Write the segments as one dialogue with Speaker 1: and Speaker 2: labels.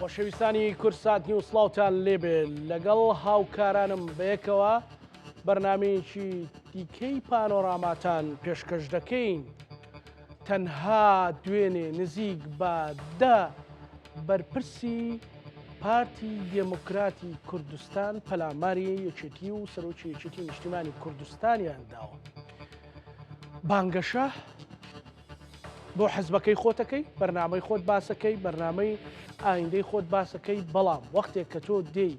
Speaker 1: خۆشەویستانی کورسات نیوسڵاوتان لێبێ لەگەڵ هاوکارانم بەیەکەوە بەرنامەیەکی دیکەی پانۆراماتان پێشکەش دەکەین. تەنها دوێنێ نزیک بە 10 بەرپرسی پارتی دێموکراتی کوردستان پەلاماری یەکێتی و سەرۆکی یەکێتی نیشتیمانی کوردستانیان داوە. بانگەشە بۆ حەزبەکەی خۆتەکەی، بەرنامەی خۆت باسەکەی، بەرنامەی ئایندەی خۆت باسەکەی، بەڵام وەختێک کە تۆ دێی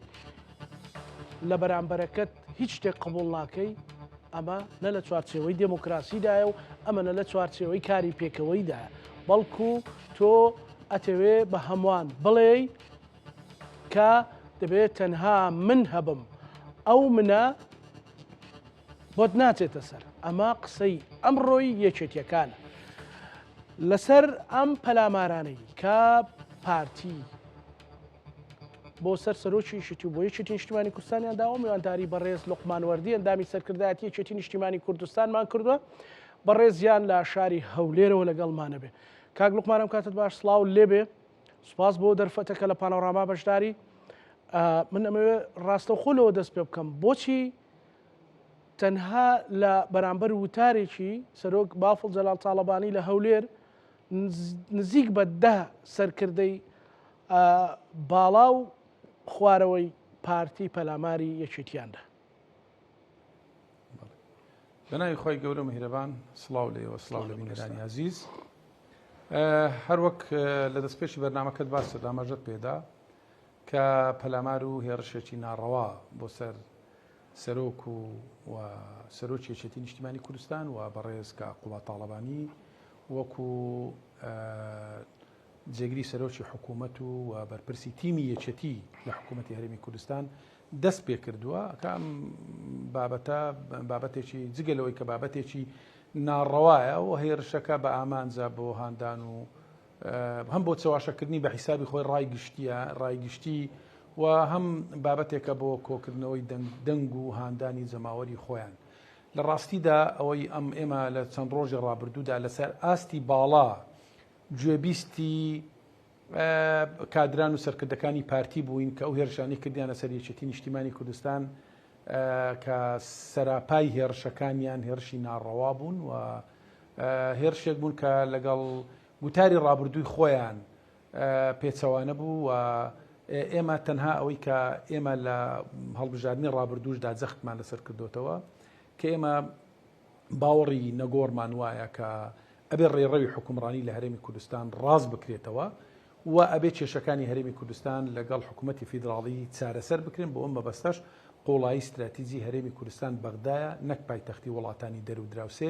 Speaker 1: لە بەرامبەرەکەت هیچ شتێک قبول ناکەی، ئەمە نە لە چوارچێوەی دێموکراسیدایە و ئەمە نە لە چوارچێوەی کاری پێکەوەیدایە، بەڵکو تۆ ئەتەوێ بە هەمووان بڵێ کە دەبێت تەنها من هەبم، ئەو منە بۆت ناچێتە سەر. ئەمە قسەی ئەمڕۆی یەکێتیەکانە لەسەر ئەم پەلامارانەی کە پارتی بۆ سەر سەرۆکی یەکێتی و بۆ یەکێتی نیشتیمانی کوردستانیان داوە. میوانداری بەڕێز لوقمان وەردی ئەندامی سەرکردایەتی یەکێتی نیشتیمانی کوردستانمان کردووە، بەڕێزیان لە شاری هەولێرەوە لەگەڵمانە بێ. کاک لوقمانم کاتت باش، سڵاو لێبێ، سوپاس بۆ دەرفەتەکە لە پانۆراما بەشداری. من ئەمەوێ ڕاستەوخۆلەوە دەست پێ بکەم، بۆچی تەنها لە بەرامبەر وتارێکی سەرۆک بافڵ جەلال تاڵەبانی لە هەولێر نزیک بە 10 سەرکردەی باڵا و خوارەوەی پارتی پەلاماری یەکێتیاندا.
Speaker 2: بەناوی خۆی گەورە میهرەبان، سڵاو لێوە، سڵاو لە بینەرانی عەزیز. هەر وەک لە دەستپێشی بەرنامەکەت باس ئاماژەت پێدا کە پەلامار و هێرشێکی ناڕەوا بۆ سەر سەرۆک و سەرۆکی یەکێتی نیشتیمانی کوردستان و بەڕێز کە قوڵا تاڵەبانی وەکو جێگری سەرۆکی حکوومەت و بەرپرسی تیمی یەکێتی لە حکوومەتی هەرێمی کوردستان دەست پێ کردووە کە بابەتە بابەتێکی جگەلەوەی کە بابەتێکی ناڕەوایە و هێرشەکە بە ئامانجا بۆ هاندان و هەم بۆ چاواشەکردنی بە حیسابی خۆی ڕایگشتی و هەم بابەتێکە بۆ کۆکردنەوەی دەنگ و هاندانی جەماوەری خۆیان. لە ڕاستیدا ئەوەی ئێمە لە چەند ڕۆژی ڕابردوودا لەسەر ئاستی باڵا گوێبیستی کادران و سەرکردەکانی پارتی بووین کە ئەو هێرشانی کردیانە سەر یەکێتی نیشتیمانی کوردستان کە سەراپای هێرشەکانیان هێرشی ناڕەوا بوون و هێرشێک بوون کە لەگەڵ گوتاری ڕابردووی خۆیان پێچەوانە بوو و ئێمە تەنها ئەوەی کە ئێمە لە هەڵبژاردننی ڕابردووشدا جەختمان لەسەر کردوتەوە کە ئێمە باوەڕی نەگۆڕمان وایە کە ئەبێ ڕێڕەوی حکومڕانی لە هەرێمی کوردستان ڕاست بکرێتەوە و ئەبێ کێشەکانی هەرێمی کوردستان لەگەڵ حکوومەتی فیدراڵی چارەسەر بکرێن بۆ ئەم بەبەستەش قوڵایی استراتیجی هەرێمی کوردستان بەغدایە نەک پایتەختی وڵاتانی دەرو دراوسێ.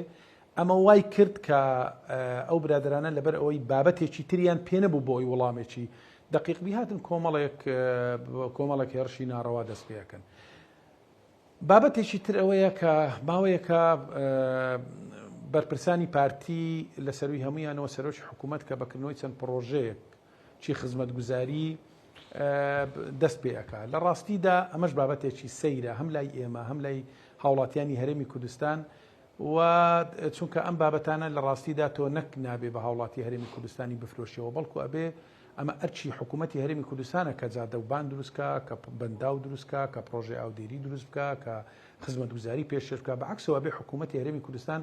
Speaker 2: ئەمە وای کرد کە ئەو برادرانە لەبەر ئەوەی بابەتێکی تریان پێنەبوو بۆ ئەوی وەڵامێکی دقیقبی هاتن کۆمەڵێک هێرشی ناڕەوا دەست پێەکەن. بابەتێکی تر ئەوەیە کە ماوەیەکە بەرپرسانی پارتی لە سەروی هەمویانەوە سەرۆکی حکوومەت کە بەکردنەوەی چەند پرۆژەیەک چی خزمەتگوزاری دەست پێەکە. لە ڕاستیدا ئەمەش بابەتێکی سەیرە هەم لای ئێمە هەم لای هاوڵاتیانی هەرێمی کوردستان و چونکە ئەم بابەتانە لە ڕاستیدا تۆ نەک نابێ بە هاوڵاتی هەرێمی کوردستانی بفرۆشیەوە، بەڵکو ئەبێ ئەمە ئەرچی حکوومەتی هەرێمی کوردستانە کە جادەوبان دروستکە، کە بەنداو دروستکە، کە پرۆژێ ئاودێری دروست بکە، کە خزمەتگوزاری پێشکەش بکە. بەعکسەوە بێ حکوومەتی هەرێمی کوردستان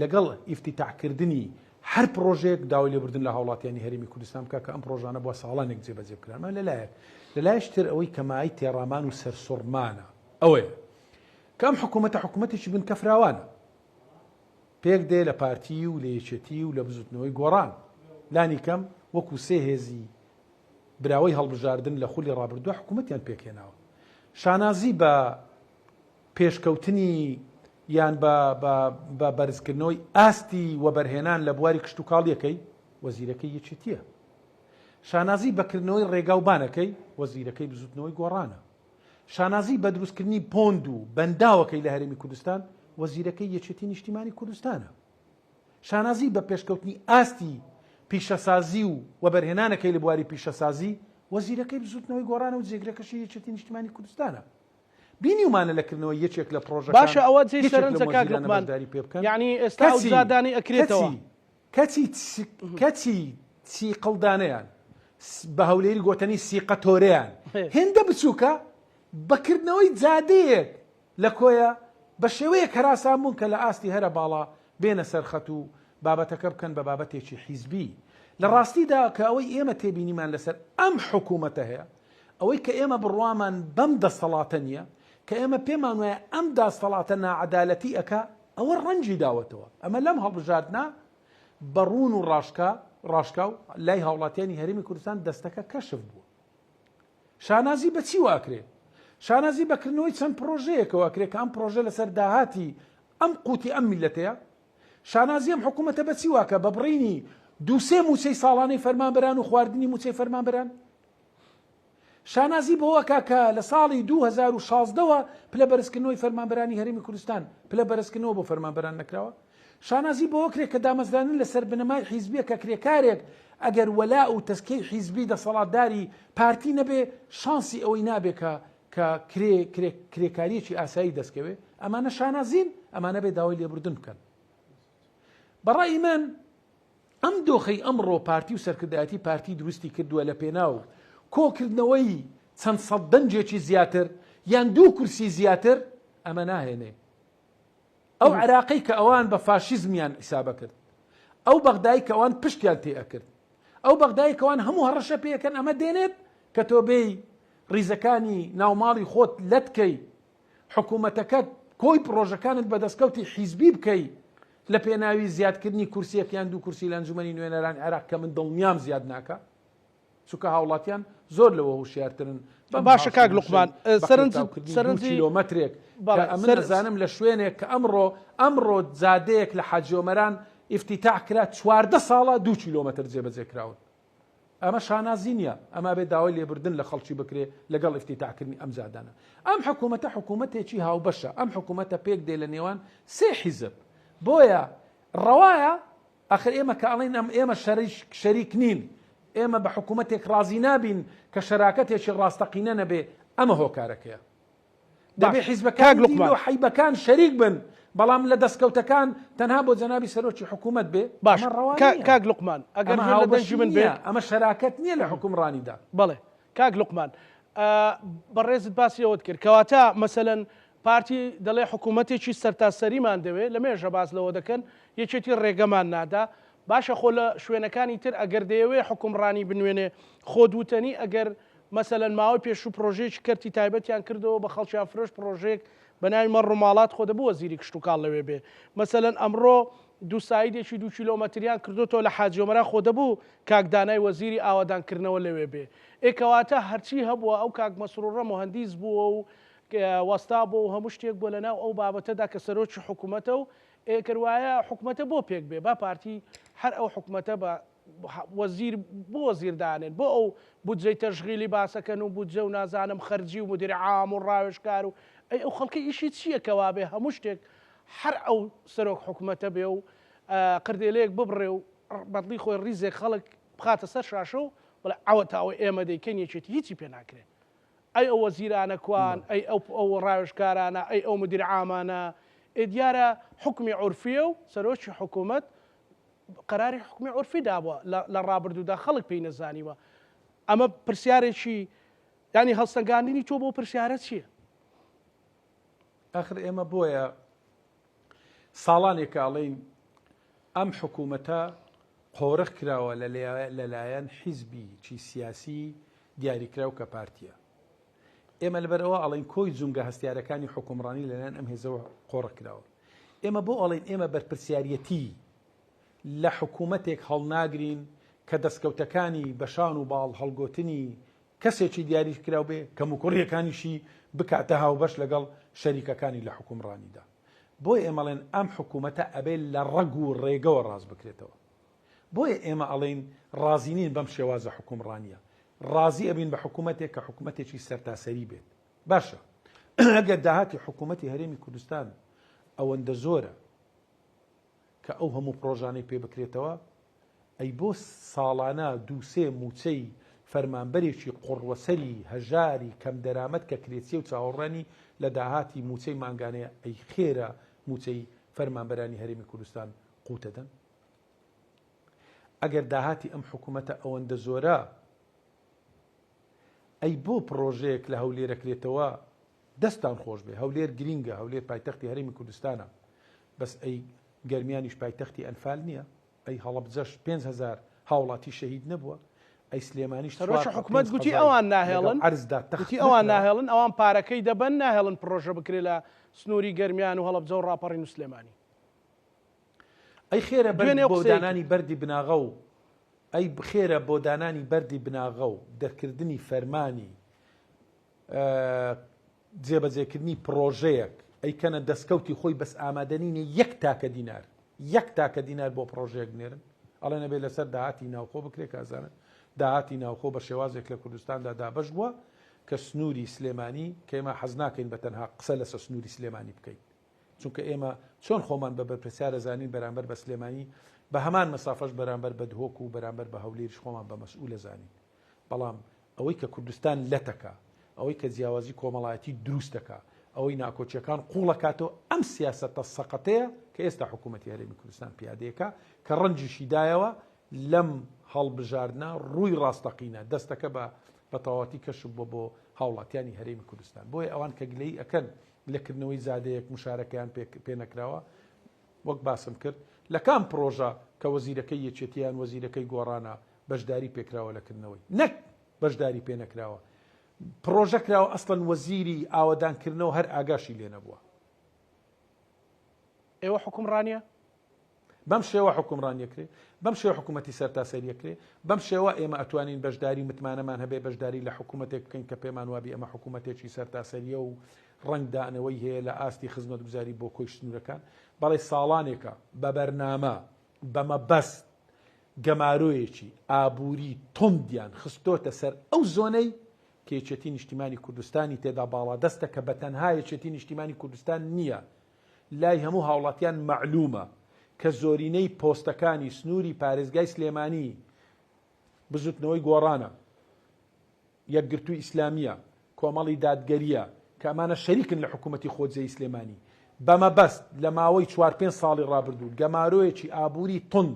Speaker 2: لەگەڵ ئیفتیتاحکردنی هەر پرۆژێک داوای لێبوردن لە هاوڵاتیانی هەرێمی کوردستان بکە کە ئەم پرۆژانە بۆ ساڵانێک جێبەجێ بکران. لەلایەشتر ئەوەی کەمایی تێڕامان و سەرسوڕمانە ئەوەیە کە ئەم حکوومەتێکی بن کە فراوانە پێک دێ لە پارتی و لە یەکێتی و لە بزوتنەوەی گۆڕان لانی کەم وەکو سێ هێزی براوەی هەڵبژاردن لە خولی ڕابردووە حکوومەتیان پێکێناوە. شانازی بە پێشکەوتنی یان بە بەرزکردنەوەی ئاستی وەبەرهێنان لە بواری کشت و کاڵیەکەی وەزیرەکەی یەکێتیە. شانازی بەکردنەوەی ڕێگاوبانەکەی وەزیرەکەی بزوتنەوەی گۆڕانە. شانازی بە دروستکردنی پۆند و بەنداوەکەی لە هەرێمی کوردستان وەزیرەکەی یەکێتی نیشتیمانی کوردستانە. شانازی بە پێشکەوتنی ئاستی پیشەسازی و وەبەرهێنانەکەی لە بواری پیشەسازی وەزیرەکەی بزوتنەوەی گۆڕانە و جێگرەکەشی یەکێتی نیشتیمانی کوردستانە. بینی ومانە لەکردنەوە یەکێک لە پرۆژەکان
Speaker 1: باشە ئەوە جێی سەرنجە کاک لوقمان، یعنی ئێستا ئەو زادانی ئەکرێتەوە
Speaker 2: کەچی چی قڵدانەیان بە هەولێری گۆتنی سیقە تۆرەیان هێندە بچووکە بەکردنەوەی جادەیەک لە کۆیە بە شێوەیە کەراسان بوون کە لە ئاستی هەرە باڵا بێنە سەرخەت و بابەتەکە بکەن بە بابەتێکی حیزبی. لە ڕاستیدا کە ئەوەی ئێمە تێبینیمان لەسەر ئەم حکوومەتە هەیە، ئەوەی کە ئێمە بڕوامان بەم دەسەڵاتە نییە، کە ئێمە پێمان وایە ئەم دەسەڵاتە ناعەدالەتی ئەکا، ئەوە ڕەنجی داوەتەوە. ئەمە لەم هەڵبژاردنا بەڕون و ڕاشکا و لای هاوڵاتیانی هەرێمی کوردستان دەستەکە کەشف بووە. شانازی بە چی واکرێ؟ شانازی بەکردنەوەی چەند پرۆژەیەکەوە ئەکرێ کە ئەم پرۆژە لەسەر داهاتی ئەم قوتی ئەم میلەتەیە. شانازی ئەم حکوومەتە بە چی واکە؟ بە بڕینی دووسێ موچەی ساڵانەی فەرمانبەران و خواردنی موچەی فەرمانبەران. شانازی بەوەکە کە لە ساڵی 2016ەوە پلە بەرزکردنەوەی فەرمانبەرانی هەرێمی کوردستان پلە بەرزکردنەوە بۆ فەرمانبەران نەکراوە. شانازی بەوە کرێت کە دامەزرانن لەسەر بنەمای حیزبیە کە کرێکارێک ئەگەر وەلا و تەسکەی حیزبی دەسەڵاتداری پارتی نەبێ شانسی ئەوەی نابێت کە کرێکاریەکی ئاسایی دەستکەوێ. ئەمانە شانازین، ئەمانە بێ داوای لێبوردن بکەن. بەڕای من ئەم دۆخەی ئەمڕۆ پارتی و سەرکردایەتی پارتی دروستی کردووە لە پێناو کۆکردنەوەی چەند سەد دەنجێکی زیاتر یان 2 کورسی زیاتر ئەمە ناهێنێ. ئەو عراقی کە ئەوان بە فاشیزمیان حیسابە کرد، ئەو بەغدایی کە ئەوان پشتیان تێئەکرد، ئەو بەغدایی کە ئەوان هەموو هەڕەشە پێەکەن، ئەمە دێنێت کە تۆ بێی ڕیزەکانی ناوماڵی خۆت لەتکەی حکوومەتەکەت کۆی پرۆژەکانت بەدەستکەوتی حیزبی بکەی لە پێناوی زیادکردنی کورسیەک یان 2 کورسی لە ئەنجومەنی نوێنەرانی عێراق کە من دڵنیام زیاد ناکە، چونکە هاوڵاتیان زۆر لەوە هوشیارترن.
Speaker 1: باشە کاک لوقمان،
Speaker 2: سەرنجی کیلۆمەترێک ئەمە دەزانم لە شوێنێک کە ئەمڕۆ جادەیەک لە حاجۆمەران ئیفتیتاح کرا 14 ساڵە 2 کیلۆمەتر جێبەجێ کراون. ئەمە شانازی نییە، ئەمە بێت داوای لێبوردن لە خەڵکی بکرێ لەگەڵ ئیفتیتاحکردنی ئەم جادانە. ئەم حکوومەتە حکوومەتێکی هاوبەشە، ئەم حکوومەتە پێک دێ لە نێوان 3 حیزب. بۆیە ڕەوایە ئاخر ئێمە کە ئەڵێن ئێمە شەریک نین، ئێمە بە حکوومەتێک ڕازی نابین کە شەراکەتێکی ڕاستەقینە نەبێ، ئەمە هۆکارەکەیە. دەبێ حیزبەکان حیبەکان شەریک بن، بەڵام لە دەستکەوتەکان تەنها بۆ جەنابی سەرۆکی حکوومەت بێ.
Speaker 1: باش کاک لوقمان، ئەگەر هاوبەشی من بێ
Speaker 2: ئەمە شەراکەت نییە لە حکومڕانیدا.
Speaker 1: بەڵێ کاک لوقمان، بەڕێزت باسی ئەوت کرد کەواتە مەسەلەن پارتی دەڵێ حکوومەتێکی سەرتاسەریمان دەوێت، لە مێژە باز لەوە دەکەن یەکێتی ڕێگەمان نادا. باشە خۆ لە شوێنەکانی تر ئەگەر دەیەوێ حکومڕانی بنوێنێ خۆ دووتەنی ئەگەر مەسەلەن ماوەی پێشوو پرۆژەیەکی کەرتی تایبەتیان کردەوە بە خەڵکیان فرۆش پرۆژێک بە ناوی مەڕ و ماڵات خۆ دەبوو وەزیری کشت و کاڵ لەوێ بێ. مەسەلەن ئەمڕۆ دووسایدێکی 2 کیلۆمەتریان کردوتەوە لە حاجۆمەرا خۆ دەبوو کاکدانای وەزیری ئاوادانکردنەوە لەوێ بێ. ئێکەواتە هەرچی هەبووە ئەو کاک مەسرورڕە مهندیس بووە و وەستا بۆ و هەموو شتێک بۆ لەناو ئەو بابەتەدا کە سەرۆکی حکوومەتە و ئێکەوایە حکوومەتە بۆ پێک بێ با پارتی هەر ئەو حکوومەتە بە وەزیر بۆ وەزیردانێن بۆ ئەو بودجەی تەشغیلی باسەکەن و بودجە و نازانم خەرجی و مدیری عام و ڕاوێژکار و ئەو خەڵکی ئیشی چییە کەوا بێ هەموو شتێک هەر ئەو سەرۆک حکوومەتە بێ و قردێلەیەک ببڕێ و بەدڵی خۆی ڕیزێک خەڵک بخاتە سەر شاشە و بڵێ ئەوە تاوە ئێمە دەیکەن یەکێتی هیچی پێ ناکرێت. ئەی ئەو وەزیرانە کوان، ئەی ئەو ڕاوێژکارانە، ئەی ئەو مدیر عامانە، دیارە حکمی عورفیە و سەرۆکی حکوومەت قەراری حکمی عورفی دابووە لە ڕابردوودا خەڵک پێی نەزانیوە. ئەمە پرسیارێکی ینی هەڵسەنگاندنی تۆ بۆ پرسیارە چییە؟
Speaker 2: ئاخر ئێمە بۆیە ساڵانێک ئاڵین ئەم حکوومەتە قۆڕق کراوە لەلایەن حیزبی چی سیاسی دیاریکراو کە پارتیە. ئێمە لەبەرەوە ئەڵین کۆی جونگە هەستیارەکانی حکومڕانی لەلایەن ئەم هێزەوە قۆڕق کراوە. ئێمە بۆ ئەڵین ئێمە بەرپرسیارەتی لە حکوومەتێک هەڵناگرین کە دەستکەوتەکانی بەشان و باڵ هەڵگۆتنی کەسێکی دیاری کراو بێ کە موکوڕیەکانیشی بکاتە هاوبەش لەگەڵ شەریکەکانی لە حکومڕانیدا. بۆیە ئێمەڵێن ئەم حکوومەتە ئەبێ لە ڕەگ و ڕێگەوە ڕاست بکرێتەوە. بۆیە ئێمە ئەڵین ڕازینین بەم شێوازە حکومڕانیە، ڕازی ئەبین بە حکوومەتێک کە حکوومەتێکی سەرتاسەری بێت. باشە ئەگەر داهاتی حکوومەتی هەرێمی کوردستان ئەوەندە زۆرە کە ئەو هەموو پرۆژانەی پێ بکرێتەوە، ئەی بۆ ساڵانە 2-3 موچەی فەرمانبەرێکی قوڕوەسەری هەژاری کەم دەرامەت کە کرێچیە و چاوەڕانی لە داهاتی موچەی مانگانەیە، ئەی خێرە موچەی فەرمانبەرانی هەرێمی کوردستان قوتەدەن. ئەگەر داهاتی ئەم حکوومەتە ئەوەندە زۆرە ئەی بۆ پرۆژەیەک لە هەولێرەکرێتەوە دەستان خۆش بێ. هەولێر گرینگە، هەولێر پایتەختی هەرێمی کوردستانە، بەس ئەی گەرمیانیش پایتەختی ئەنفال نییە. ئەی هەڵەبجەش 5,000 هاوڵاتی شەهید نەبووە. ئەی سلێمانیش
Speaker 1: سەرۆکی حکوومەت گوتی ئەوان ناهێڵن، گوتی ئەوان ناهێڵن، ئەوان پارەکەی دەبەن ناهێڵن پرۆژە بکرێت لە سنووری گەرمیان و هەڵەبجە و ڕاپەڕین و سلێمانی.
Speaker 2: ئەی خێرە بۆ دانانی بەردی بناغە و ئەی بخێرە بۆ دانانی بەردی بناغە و دەرکردنی فەرمانی جێبەجێکردنی پرۆژەیەک ئەیکەنە دەستکەوتی خۆی بەس ئامادەنینە 1 تاکە دینار 1 تاکە دینار بۆ پرۆژەیەک نێرن، ئەڵێ نەبێت لەسەر داهاتی ناوخۆ بکرێ کازانە داهاتی ناوخۆ بە شێوازێک لە کوردستاندا دابەش بووە کە سنووری سلێمانی کە ئێمە حەز ناکەین بە تەنها قسە لەسەر سنووری سلێمانی بکەین، چونکە ئێمە چۆن خۆمان بە بەرپرسیارە زانین بەرامبەر بە سلێمانی بە هەمان مەسافەش بەرامبەر بە دهۆک و بەرامبەر بە هەولێریش خۆمان بە مەسئولە زانین. بەڵام ئەوەی کە کوردستان لەتەکە، ئەوەی کە جیاوازی کۆمەڵایەتی دروستەکە، ئەوەی ناکۆچیەکان قوڵەکاتەوە ئەم سیاسەتە سەقەتەیە کە ئێستا حکوومەتی هەرێمی کوردستان پیادەیەکە کە ڕەنجیشی دایەوە لەم هەڵبژاردنە ڕووی ڕاستەقینە دەستەکە بە تەواوەتی کەشف بۆ هاوڵاتیانی هەرێمی کوردستان. بۆیە ئەوان کە گلەی ئەکەن لەکردنەوەی زادەیەک مشارەکەیان پێ نەکراوە، وەک باسم کرد لە کام پرۆژە کە وەزیرەکەی یەکێتیان وەزیرەکەی گۆڕانە بەشداری پێکراوە لەکردنەوەی نەک بەشداری پێ نەکراوە، پرۆژە کراوە ئەسڵەن وەزیری ئاوەدانکردنەوە هەر ئاگاشی لێ نەبووە.
Speaker 1: ئێوە حکومڕانیە
Speaker 2: بەم شێوە حکومڕانیەکرێ، بەم شێوە حکوومەتی سەرتاسەریەکرێ، بەم شێوە ئێمە ئەتوانین بەشداری متمانەمان هەبێ بەشداری لە حکوومەتێک بکەین کە پێمان وابی ئەمە حکوومەتێکی سەرتاسەریە و ڕنگدانەوەی هەیە لە ئاستی خزمەتگوزاری بۆ کۆی سنوورەکان. بەڵێ ساڵانێکە بە بەرنامە بەمەبەست گەمارۆیەکی ئابووری تۆندیان خستۆتە سەر ئەو زۆنەی کە یەکێتی نیشتیمانی کوردستانی تێدا باڵا دەستە کە بە تەنها یەکێتی نیشتیمانی کوردستان نییە، لای هەموو هاوڵاتیان معلومە کە زۆرینەی پۆستەکانی سنووری پارێزگای سلێمانی بزوتنەوەی گۆڕانە، یەکگرتووی ئیسلامیە، کۆمەڵی دادگەریە کە ئەمانە شەریکن لە حکوومەتی خۆجێی سلێمانی. بەمەبەست لە ماوەی 4-5 ساڵی ڕابردوو گەمارۆیەکی ئابووری تون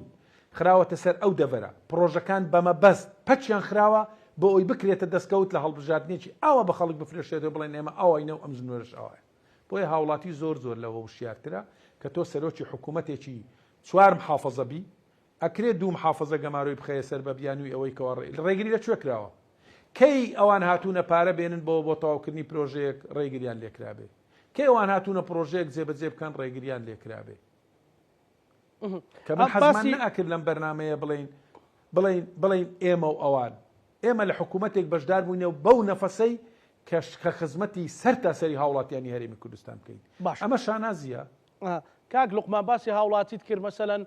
Speaker 2: خراوەتە سەر ئەو دەڤەرە، پرۆژەکان بەمەبەست پەچیان خراوە بۆ ئەوی بکرێتە دەستکەوت لە هەڵبژاردنێکی ئاوا بە خەڵک بفرێشێتەوە بڵێن ئێمە ئەوەینە و ئەم زنوورش ئەوە. بۆیە هاوڵاتی زۆر لەوە وشیارترە کە تۆ سەرۆکی حکوومەتێکی 4 محافەزە بی ئەکرێت 2 محافەزە گەمارۆی بخەیە سەر بە بیانووی ئەوەی کەەوە ڕێگری لەکوێ کراوە، کەی ئەوان هاتوونە پارە بێنن بۆ تەواوکردنی پرۆژەیەک ڕێگریان لێکرابێ، کەی ئەوان هاتوونە پرۆژەیەک جێبەجێ بکەن ڕێگریان لێکرابێ. کە من حەزمان نەکرد لەم بەرنامەیە بڵین ئێمە و ئەوان، ئێمە لە حکوومەتێک بەشدار بووینە و بەو نەفەسەی کە خزمەتی سەرتاسەری هاوڵاتیانی هەرێمی کوردستان بکەین. ئەمە شانازیە.
Speaker 1: کاک لوقمان باسی هاوڵاتیت کرد، مەسەلەن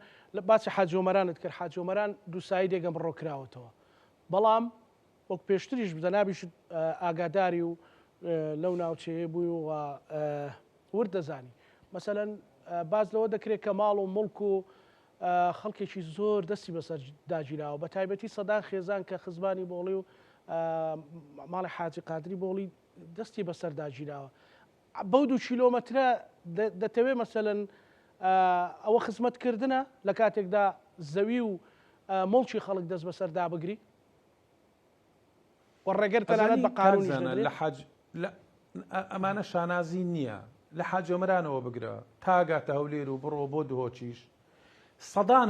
Speaker 1: باسی حاجی ئۆمەرانت کرد، حاجی ئۆمەران دووسایی دێگەم بڕۆکراوەتەوە، بەڵام وەک پێشتریش بزەنابیش ئاگاداری و لەو ناوچەیە بووی و وردەزانی مەسەلەن باز لەوە دەکرێت کە ماڵ و مڵک و خەڵکێکی زۆر دەستی بەسەر داگیراوە، بە تایبەتی سەدان خێزان کە خزمانی بۆڵی و ماڵی حاجی قادری بۆڵی دەستی بەسەر داگیراوە. بەو 2 کیلۆمەترە دەتەوێت مەسەلەن ئەوە خزمەتکردنە لە کاتێکدا زەوی و مڵکی خەڵک دەست بەسەر دابگری و ڕێگەر تەنانەت بە قانونی
Speaker 2: ئەمانە شانازی نییە. لە حاجی ئۆمەرانەوە بگرە تاگاتە هەولێر و بڕۆ بۆ دهۆچیش سەدان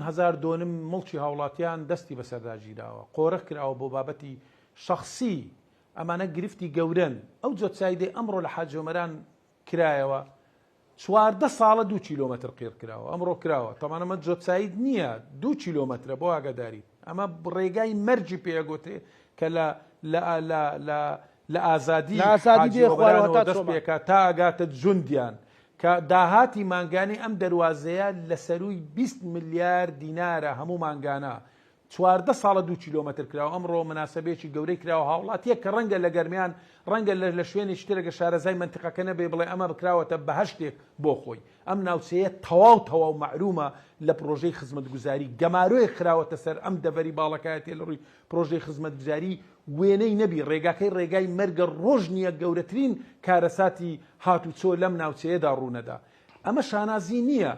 Speaker 2: هەزار دۆنم مڵکی هاوڵاتیان دەستی بەسەرداگیراوە، قۆرە کراوە بۆ بابەتی شەخصی، ئەمانە گرفتی گەورن. ئەو جۆچایدەی ئەمڕۆ لە حاجی ئۆمەران کرایەوە 14 ساڵە 2 کیلۆمەتر قیر کراوە، ئەمڕۆ کراوە. تەمانەمە جۆچاید نییە، 2 کیلۆمەترە بۆ ئاگاداری. ئەمە ڕێگای مەرجی پێگوتێ کە لە ئازادی دەست پێکات تا ئاگاتە جوندیان کە داهاتی مانگانی ئەم دەواازەیە لە سەروی 20 ملیار دینارە هەموو مانگانە 14 ساڵە 2 کیلۆمەتر کراوە. ئەمڕۆ مناسبەیەکی گەورەی کراوە هاوڵاتیە کە ڕەنگە لە گەرمیان ڕەنگە لە شوێنی شتێکە شارەزای منتیقەکە نەبێ بڵێ ئەمە بکراوەتە بەهشتێک بۆ خۆی. ئەم ناوچەیە تەواو معلومە لە پرۆژەی خزمەتگوزاری گەمارۆی خراوەتە سەر ئەم دەڤەری باڵەکایەتێ لە ڕووی پرۆژەی خزمەتگوزاری وێنەی نەبی، ڕێگاکەی ڕێگای مەرگە ڕۆژ نییە گەورەترین کارەساتی هاتوچۆ لەم ناوچەیەدا ڕوونەدا. ئەمە شانازی نییە،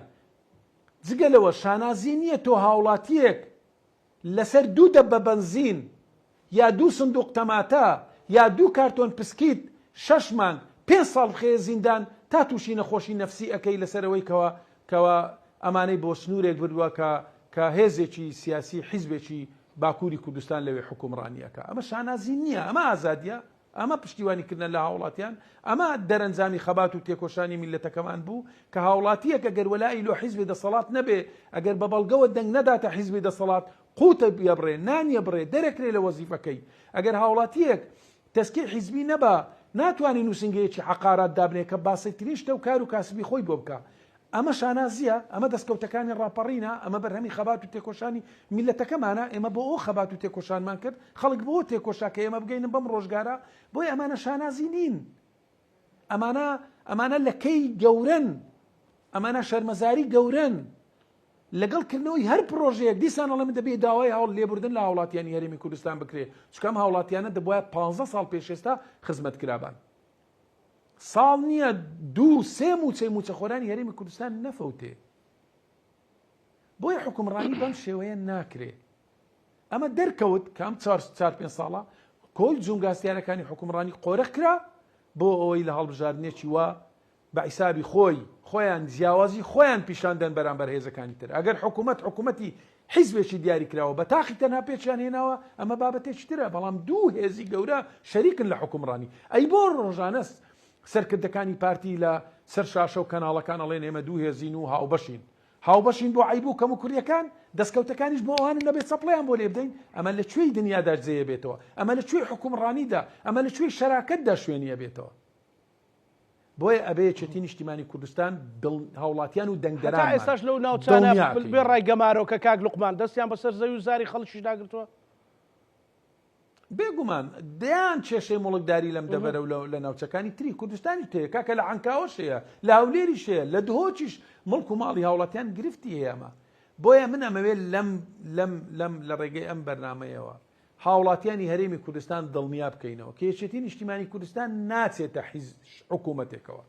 Speaker 2: جگەلەوە شانازی نییە تۆ هاوڵاتیەک لەسەر 2 دەبە بەنزین یا 2 سندوق تەماتە یا 2 کارتۆن پسکیت 6 مانگ 5 ساڵ خێ زیندان تا تووشی نەخۆشی نەفسی ئەەکەی لەسەرەوەی کەەوە ئەمانەی بۆ سنوورێک بردووە کە هێزێکی سیاسی حیزبێکی باکووری کوردستان لەوێ حکومڕانیەکە. ئەمە شانازی نییە، ئەمە ئازادیە، ئەمە پشتیوانیکردن لە هاوڵاتیان، ئەمە دەرەنجامی خەبات و تێکۆشانی میلەتەکەمان بوو کە هاوڵاتیەکە گەر وەلای لۆ حیزبی دەسەڵات نەبێ، ئەگەر بە بەڵگەوە دەنگ نەداتە حیزبی دەسەڵات قوتە بێبڕێ نانیە بڕێ دەرەکرێ لە وەزیفەکەی. ئەگەر هاوڵاتیەک تەسکێ حیزبی نەبا ناتوانانی نووسنگەیەکی حەقارات دابنێ کە باسەترین شتە و کار و کاسبی خۆی بۆ بکە. ئەمە شانازیە، ئەمە دەستکەوتەکانی ڕاپەڕینە، ئەمە بەرهەمی خەبات و تێکۆشانی میلەتەکەمانە. ئێمە بۆ ئەو خەبات و تێکۆشانمان کرد، خەڵک بۆ تێکۆشا کە ئێمە بگەینە بەم ڕۆژگارە. بۆی ئەمانە شانازی نین، ئەمانە لەکەی گەورن، ئەمانە شەرمەزاری گەورن لەگەڵ کردنەوەی هەر پرۆژەیەک. دیسان ئەڵێ من دەبێت داوای هەوڵ لێبوردن لە هاوڵاتیانی هەرێمی کوردستان بکرێ، چکەم هاوڵاتیانە دەبوایە 15 ساڵ پێش ئێستا خزمەت کرابان. ساڵ نییە 2-3 موچەخۆرانی هەرێمی کوردستان نەفەوتێ. بۆیە حکومڕانی بەم شێوەیە ناکرێ. ئەمە دەرکەوت کە ئەم 4-5 ساڵە کۆی جونگاستیارەکانی حکومڕانی قۆرە کرا بۆ ئەوەی لە هەڵبژاردنێکی وە بە حیسابی خۆیان جیاوازی خۆیان پیشاندەن بەرامبەر هێزەکانی تر. ئەگەر حکوومەتی حیزبێکی دیاری کراوە بە تاقی تەنها پێچیان هێناوە ئەمە بابەتێکی ترە، بەڵام 2 هێزی گەورە شەریکن لە حکومڕانی. ئەی بۆ ڕۆژانە سەرکردەکانی پارتی لە سەر شاشە و کەناڵەکان ئەڵێن ئێمە 2 هێزین و هاوبەشین بۆ عیب و کەم و کوڕیەکان، دەستکەوتەکانیش بۆ ئەوانە نەبێت چەپڵیان بۆ لێ بدەین. ئەمە لەکوێی دنیادا جێیە بێتەوە، ئەمە لەکوێی حکومڕانیدا، ئەمە لەکوێی شەراکەتدا شوێنیە بێتەوە. بۆیە ئەبێ یەکێتی نیشتیمانی کوردستان هاوڵاتیان و دەنگدەران
Speaker 1: ئێستاش لەو ناوچانە بێ ڕای گەمارۆکە کاک لوقمان دەستیان بەسەر زەوی و زاری خەڵکیش داگرتووە.
Speaker 2: بێگومان دەیان کێشەی مڵکداری لەم دەبەرە و لە ناوچەکانی تری کوردستانی تەیە، کاکە لە عنکاوەشەیە، لە هەولێریشەیە، لە دهۆچیش مڵک و ماڵی هاوڵاتیان گرفتی هەیەمە. بۆیە من ئەمەوێت لەم لە ڕێگەی ئەم بەرنامەیەوە هاوڵاتیانی هەرێمی کوردستان دڵنیا بکەینەوە کە یەکێتی نیشتیمانی کوردستان ناچێتە حکوومەتێکەوە،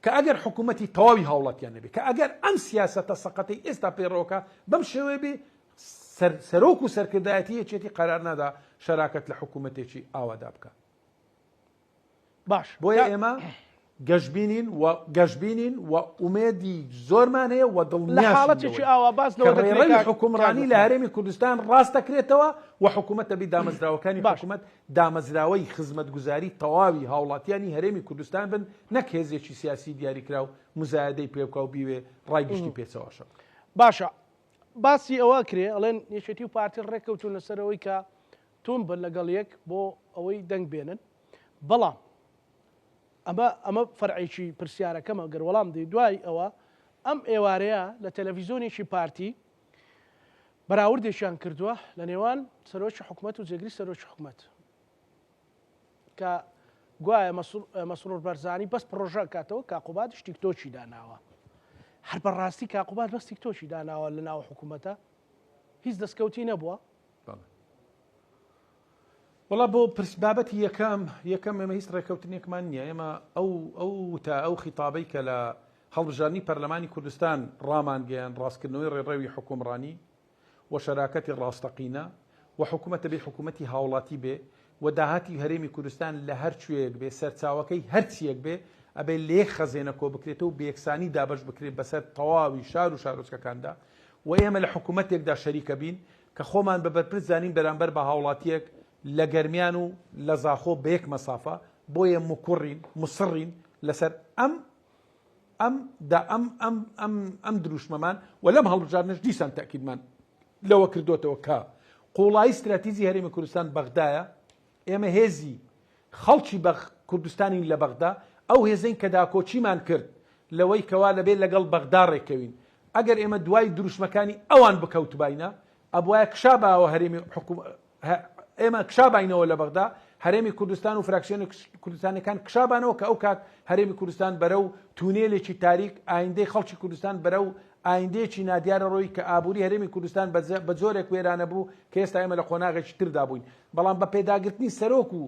Speaker 2: کە ئەگەر حکوومەتی تەواوی هاوڵاتیان نەبێت، کە ئەگەر ئەم سیاسەتە سەقەتەی ئێستا پێڕۆکە بەم شێوەیە بێ سەرۆک و سەرکردایەتی یەکێتی قەرار نادا شەراکەت لە حکوومەتێکی ئاوادا بکە.
Speaker 1: باش
Speaker 2: بۆیە ئێمە گەشببینین و ئومێدی زۆرمان هەیە و
Speaker 1: دڵنیاحاڵەتێکی ئاوا باز لەوەی
Speaker 2: حکومڕانی لە هەرێمی کوردستان ڕاستەکرێتەوە و حکوومەتە بی دامەزراوەکانی حکوومەت دامەزراوەی خزمەتگوزاری تەواوی هاوڵاتیانی هەرێمی کوردستان بن، نەک هێزێکی سیاسی دیاریکرا و مزایدەی پێبکە و بیوێ ڕایگشتی پێچەوەشە.
Speaker 1: باشە باسی ئەوە کرێ ئەڵێن یەکێتی و پارتی ڕێککەوتون لەسەرەوەی کە تۆم بن لەگەڵ یەک بۆ ئەوەی دەنگ بێنن، بەڵام ئەمە فەرعێکی پرسیارەکەمە گەر وەڵام دەی دوای ئەوە ئەم ئێوارەیە لە تەلەڤیزۆنێکی پارتی بەراوردێکیان کردووە لە نێوان سەرۆکی حکوومەت و جێگری سەرۆکی حکوومەت کە گوایە مەسرور بەرزانی بەس پرۆژە کاتەوە کاقوبات تیکتۆکی داناوە. هەر بەڕاستی کاقوبات بەس تیکتۆکی داناوە لە ناو حکوومەتە هیچ دەستکەوتی نەبووە.
Speaker 2: وڵا بۆ بابەتی یەکەم ئێمە هیچ ڕێکەوتنێکمان نییە. ئێمە ئەو خیتابەی کە لە هەڵبژاردننی پەرلەمانی کوردستان ڕامانگەیان ڕاستکردنەوەی ڕێڕەوی حکومڕانی و شەراکەتی ڕاستەقینە و حکوومەتە بێ حکوومەتی هاوڵاتی بێ و داهاتی هەرێمی کوردستان لە هەر کوێیەک بێ سەرچاوەکەی هەرچیەک بێ ئەبێ لێ خەزێنە کۆ بکرێتەوە و بێکسانی دابش بکرێت بەسەر تەواوی شار و شارۆچکەکاندا و ئێمە لە حکوومەتێکدا شەریکە بین کە خۆمان بەبەرپرس زانین بەرامبەر بە هاوڵاتیەک لە گەرمیان و لە زاخۆ بە یەک مەسافە. بۆیە مصڕین لەسەر ئەم دروشمەمان و لەم هەڵبژاردنەش دیسان تاکیدمان لەوە کردوتەوە کە قوڵایی استراتیژی هەرێمی کوردستان بەغدایە. ئێمە هێزی خەڵکی کوردستانی لە بەغدا ئەو هێزەین کە داکۆچیمان کرد لەوەی کەوا لەبێت لەگەڵ بەغدا ڕێکەوین. ئەگەر ئێمە دوای دروشمەکانی ئەوان بکەوتباینە ئەبوایە کشابەوە هەرێمی ئێمە کشابینەوە لە بەغدا هەرێمی کوردستان و فراکسیۆنە کوردستانەکان کشابانەوە کە ئەو کات هەرێمی کوردستان بەرەو تونێلێکی تاریک ئایندەی خەڵکی کوردستان بەرەو ئایندەیەکی نادیارە ڕۆی کە ئابووری هەرێمی کوردستان بە جۆرێک وێرانە بوو کە ئێستا ئێمە لە خۆناغێکی تردا بووین. بەڵام بە پێداگرتنی سەرۆک و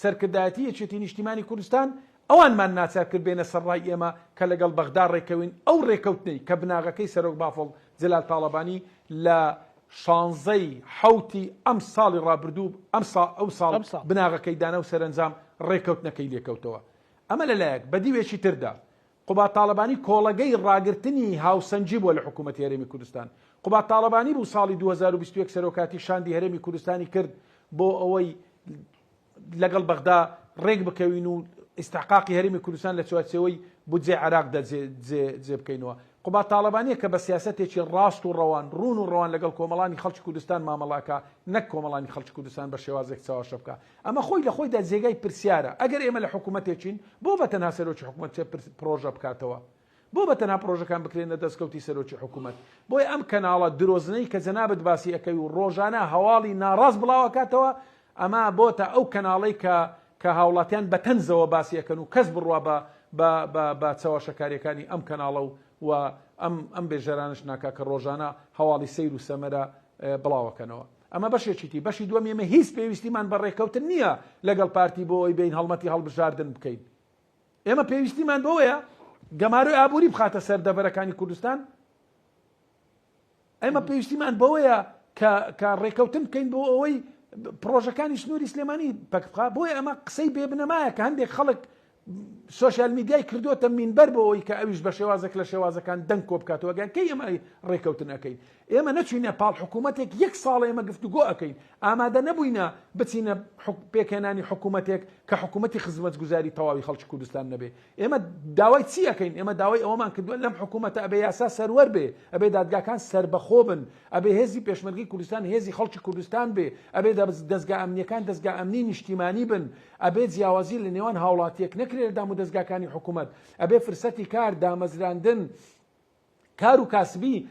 Speaker 2: سەرکردایەتی یەکێتی نیشتیمانی کوردستان ئەوانمان ناچار کرد بێنە سەرڕای ئێمە کە لەگەڵ بەغدا ڕێکەوین ئەو ڕێکەوتنەی کە بناغەکەی سەرۆک بافڵ جەلال تاڵەبانی لە شانزەی حوتی ئەم ساڵی ڕابردوو ئەو ساڵ بناغەکەی دانا و سەرنجام ڕێکەوتنەکەی لێکەوتەوە. ئەمە لەلایەک بەدیوێکی تردا قوبا تاالبانی کۆڵەگەی ڕاگررتنی هاوسەنجی بووە لە حکوومەتی هەرێمی کوردستان. قوبا تاالبانی بوو ساڵی 2021 سەرۆکاتی شاندی هەرێمی کوردستانی کرد بۆ ئەوەی لەگەڵ بەغدا ڕێک بکەوین و ئیستحقاقی هەرێمی کوردستان لە چوارچێوەی بودجێ عێراق جێ بکەینەوە. قوبا تاالبانیە کە بە سیاسەتێکی ڕاست و ڕەوان ڕون و ڕەوان لەگەڵ کۆمەڵانی خەڵکی کوردستان مامەڵاکە نەک کۆمەڵانی خەڵکی کوردستان بە شێوازێک چاوەشە بکە. ئەمە خۆی لە خۆیدا جێگای پرسیارە. ئەگەر ئێمە لە حکوومەتێکین بۆ بەتەنها سەرۆکی حکوومەت پرۆژە بکاتەوە، بۆ بەتەنها پرۆژەکان بکرێنە دەستکەوتی سەرۆکی حکوومەت. بۆی ئەم کەناڵە درۆزنەی کە جەنابەت باسی ئەەکەی و ڕۆژانە هەواڵی ناڕاست بڵاوەکاتەوە، ئەمە بۆتە ئەو کەناڵەی کە هاوڵاتیان بەتەنزەوە باسی ئەەکەن و کەس بڕوا بە چاوەشەکاریەکانی ئەم کەناڵە و ئەم بێژەرانش ناکا کە ڕۆژانە هەواڵی سەیر و سەمەرە بڵاوەکەنەوە. ئەمە بەشێکیتی بەشی دووەم ئێمە هیچ پێویستیمان بە ڕێکەوتن نییە لەگەڵ پارتی بۆ ئەوی بین هەڵمەتی هەڵبژاردن بکەین. ئێمە پێویستیمان بەوەیە گەماروی ئابووری بخاتە سەر دەبەرەکانی کوردستان. ئێمە پێویستیمان بەوەیە کە ڕێکەوتن بکەین بۆ ئەوەی پرۆژەکانی سنووری سلێمانی پەکبخا. بۆیە ئەمە قسەی بێبنەمایە کە هەندێک خەڵک سوشال میدیای کردووەتە مینبەر بۆ ئەوی کە ئەویش بە شێوازێک لە شێوازەکان دەنگ کۆ بکاتەوە. گەن کەی ئێمە ڕێکەوتن ئەەکەین؟ ئێمە نەچوینە پاڵ حکوومەتێک یەک ساڵ ئێمە گفتوگۆ ئەەکەین، ئامادە نەبووینە بچینە پێکهێنانی حکوومەتێک کە حکوومەتی خزمەتگوزاری تەواوی خەڵکی کوردستان نەبێ. ئێمە داوای چی ئەەکەین؟ ئێمە داوای ئەوەمان کردووە لەم حکوومەتە ئەبێ یاسا سەروەر بێ، ئەبێ دادگاکان سەربەخۆ بن، ئەبێ هێزی پێشمەرگەی کوردستان هێزی خەڵکی کوردستان بێ، ئەبێ دەستگا ئەمنیەکان دەستگا ئەمنی نیشتیمانی بن، ئەبێ جیاوازی لە نێوان هاوڵاتیەک نەکرێت دام و دەستگاکانی حکوومەت، ئەبێ فرسەتی کار دامەزراندن کار و کاسبی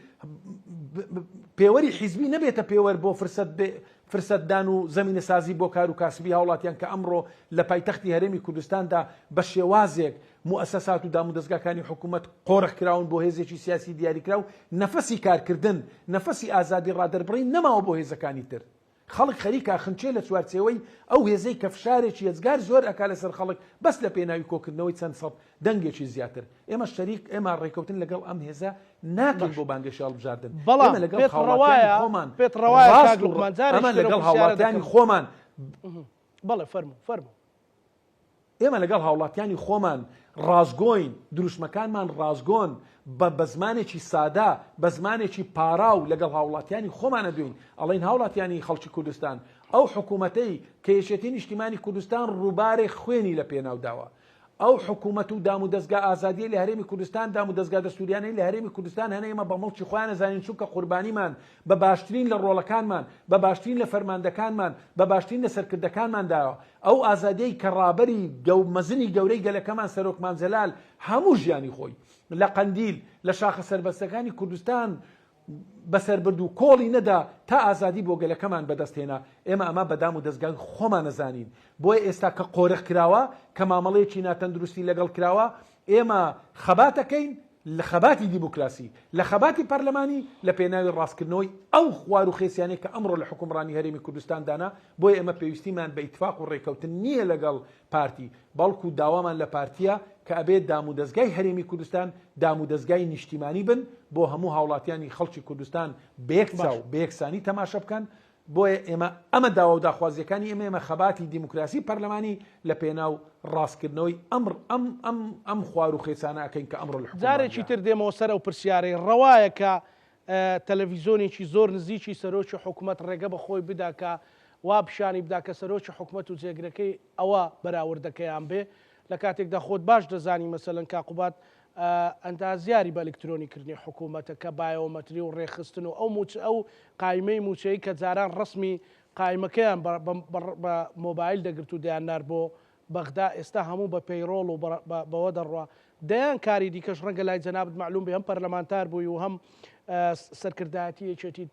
Speaker 2: پێوەری حیزبی نەبێتە پێوەەر بۆ فرسەتدان و زەمینە سازی بۆ کار و کاسبی هاوڵاتیان کە ئەمڕۆ لە پایتەختی هەرێمی کوردستاندا بە شێوازێک موسەسات و دام و دەستگاکانی حکوومەت قۆڕح کراون بۆ هێزێکی سیاسی دیاریکرا و نەفەسی کارکردن نەفەسی ئازادی ڕادەربڕین نەماوە بۆ هێزەکانی تر. خەڵک خەریکە خنچێ لە چوارچێوەی ئەو هێزەی کە فشارێکی هێزگار زۆر ئەکا لەسەر خەڵک بەس لە پێناوی کۆکردنەوەی چەند سەد دەنگێکی زیاتر. ئێمە شەریک ئێمە ڕێکەوتن لەگەڵ ئەم هێزە ناکەین بۆ بانگەشی هەڵبژاردن.
Speaker 1: بەڵام لەگەڵ
Speaker 2: هاوڵاتیانی خۆمان
Speaker 1: بەڵێ فەرموو
Speaker 2: ئێمە لەگەڵ هاوڵاتیانی خۆمان ڕازگۆین، دروشمەکانمان ڕازگۆن بە زمانێکی سادا بە زمانێکی پاراو لەگەڵ هاوڵاتیانی خۆمانە دوین. ئەڵین هاوڵاتیانی خەڵکی کوردستان ئەو حکوومەتەی کە یەکێتی نیشتیمانی کوردستان ڕووبارێک خوێنی لە پێناوداوە، ئەو حکوومەت و دام و دەستگا ئازادیە لە هەرێمی کوردستان دام و دەستگا دەستوریانەی لە هەرێمی کوردستان هەنە ئێمە بە مڵکی خۆیان نەزانین چونکە قوربانیمان بە باشترین لە ڕۆڵەکانمان بە باشترین لە فەرماندەکانمان بە باشترین لە سەرکردەکانمان داوە. ئەو ئازادیەی کە ڕابەری مەزنی گەورەی گەلەکەمان سەرۆکمان جەلال هەموو ژیانی خۆی لە قەندیل لە شاخە سەربەستەکانی کوردستان بەسەر برد و کۆڵی نەدا تا ئازادی بۆ گەلەکەمان بەدەستهێنا. ئێمە ئەمە بەدام و دەستگای خۆمان نەزانین. بۆیە ئێستا کە قۆرەخ کراوە کە مامەڵەیەکی ناتەندروستی لەگەڵ کراوە ئێمە خەباتەکەین لە خەباتی دیموکراسی لە خەباتی پەرلەمانی لە پێناوی ڕاستکردنەوەی ئەو خوار و خێسیانەی کە ئەمڕۆ لە حکومڕانی هەرێمی کوردستان دانا. بۆیە ئێمە پێویستیمان بە ئیتفاق و ڕێکەوتن نییە لەگەڵ پارتی، بەڵکو داوامان لە پارتیە کە ئەبێت دام و دەستگای هەرێمی کوردستان دام و دەستگای نیشتیمانی بن بۆ هەموو هاوڵاتیانی خەڵکی کوردستان بەیەکجا و بەیەکسانی تەماشە بکەن. بۆیە ئێمە ئەمە داوا و داخوازیەکانی ئێمە خەباتی دیموکراسی پەرلەمانی لە پێناو ڕاستکردنەوەی ئەم خوار و خێسانە ئەەکەین کە ئەمڕۆ لە
Speaker 1: جارێکی تر دێمەوە سەر ئەو پرسیارەی ڕەوایە کە تەلەڤیزۆنێکی زۆر نزیکی سەرۆکی حکوومەت ڕێگە بە خۆی بدا کە وا پیشانی بدا کە سەرۆکی حکوومەت و جێگرەکەی ئەوە بەراوردەکەیان بێ لە کاتێکدا خۆت باش دەزانی مەسەلەن کاقوبات ئەندازیاری بە ئەلکترۆنیکردنی حکوومەتە کە بایۆمەتری و ڕێخستن و ئەو قایمەی موچەی کە جاران ڕسمی قایمەکەیان بە مۆبایل دەگرت و دەیاننار بۆ بەغدا ئێستا هەموو بە پەیڕۆڵ و بەوە دەڕوا دەیان کاری دیکەش ڕەنگە لای جەنابەت معلوم بێ هەم پەرلەمانتار بووی و هەم سەرکردایەتی یەکێتیت